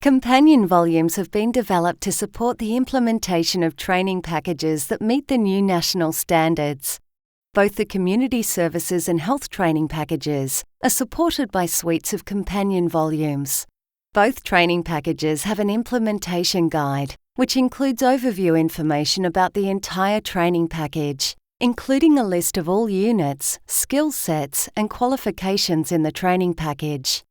Companion volumes have been developed to support the implementation of training packages that meet the new national standards. Both the community services and health training packages are supported by suites of companion volumes. Both training packages have an implementation guide, which includes overview information about the entire training package, including a list of all units, skill sets, and qualifications in the training package.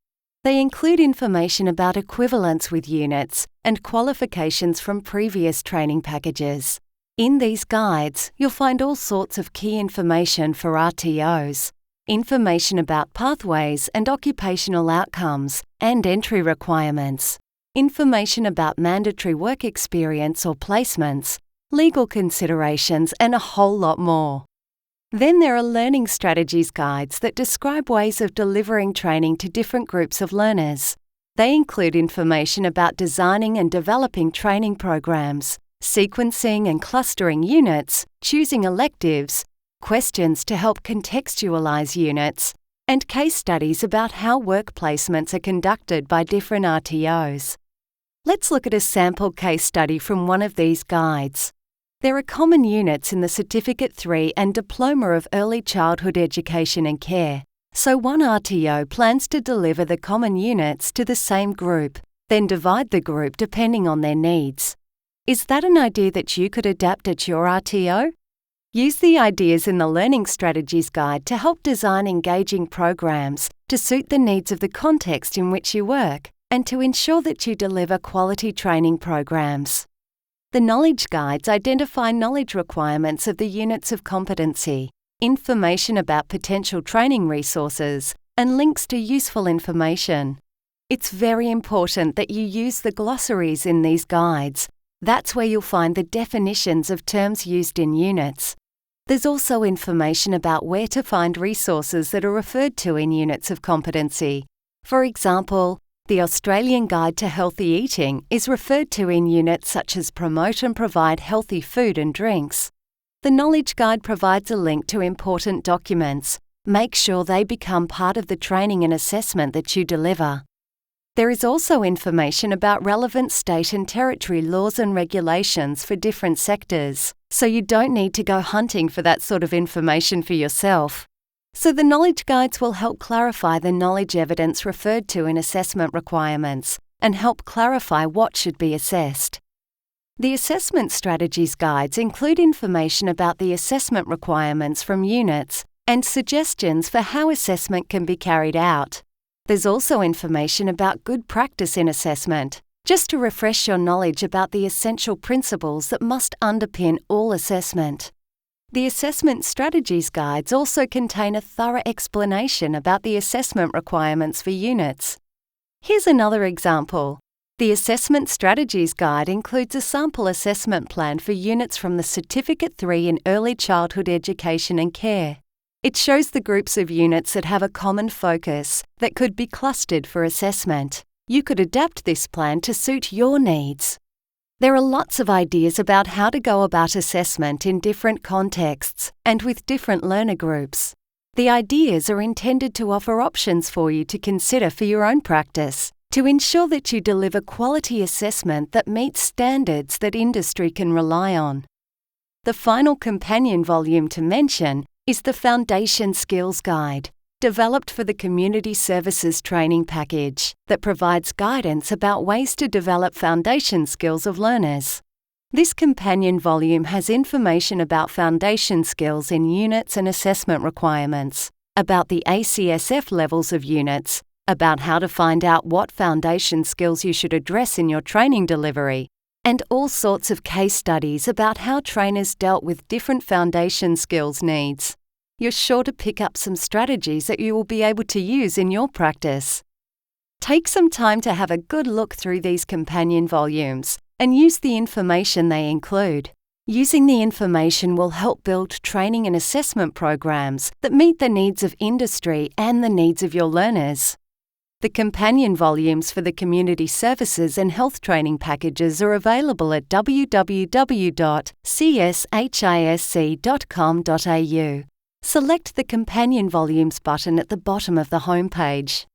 They include information about equivalence with units and qualifications from previous training packages. In these guides, you'll find all sorts of key information for RTOs, information about pathways and occupational outcomes and entry requirements, information about mandatory work experience or placements, legal considerations, and a whole lot more. Then there are learning strategies guides that describe ways of delivering training to different groups of learners. They include information about designing and developing training programs, sequencing and clustering units, choosing electives, questions to help contextualize units, and case studies about how work placements are conducted by different RTOs. Let's look at a sample case study from one of these guides. There are common units in the Certificate 3 and Diploma of Early Childhood Education and Care, so one RTO plans to deliver the common units to the same group, then divide the group depending on their needs. Is that an idea that you could adapt at your RTO? Use the ideas in the Learning Strategies Guide to help design engaging programs to suit the needs of the context in which you work and to ensure that you deliver quality training programs. The Knowledge Guides identify knowledge requirements of the units of competency, information about potential training resources, and links to useful information. It's very important that you use the glossaries in these guides. That's where you'll find the definitions of terms used in units. There's also information about where to find resources that are referred to in units of competency. For example, the Australian Guide to Healthy Eating is referred to in units such as Promote and Provide Healthy Food and Drinks. The Knowledge Guide provides a link to important documents. Make sure they become part of the training and assessment that you deliver. There is also information about relevant state and territory laws and regulations for different sectors, so you don't need to go hunting for that sort of information for yourself. So the Knowledge Guides will help clarify the knowledge evidence referred to in assessment requirements and help clarify what should be assessed. The Assessment Strategies Guides include information about the assessment requirements from units and suggestions for how assessment can be carried out. There's also information about good practice in assessment, just to refresh your knowledge about the essential principles that must underpin all assessment. The Assessment Strategies Guides also contain a thorough explanation about the assessment requirements for units. Here's another example. The Assessment Strategies Guide includes a sample assessment plan for units from the Certificate 3 in Early Childhood Education and Care. It shows the groups of units that have a common focus that could be clustered for assessment. You could adapt this plan to suit your needs. There are lots of ideas about how to go about assessment in different contexts and with different learner groups. The ideas are intended to offer options for you to consider for your own practice, to ensure that you deliver quality assessment that meets standards that industry can rely on. The final companion volume to mention is the Foundation Skills Guide, developed for the Community Services Training Package that provides guidance about ways to develop foundation skills of learners. This companion volume has information about foundation skills in units and assessment requirements, about the ACSF levels of units, about how to find out what foundation skills you should address in your training delivery, and all sorts of case studies about how trainers dealt with different foundation skills needs. You're sure to pick up some strategies that you will be able to use in your practice. Take some time to have a good look through these companion volumes and use the information they include. Using the information will help build training and assessment programs that meet the needs of industry and the needs of your learners. The companion volumes for the Community Services and Health Training Packages are available at www.CS&HISC.com.au. Select the Companion Volumes button at the bottom of the homepage.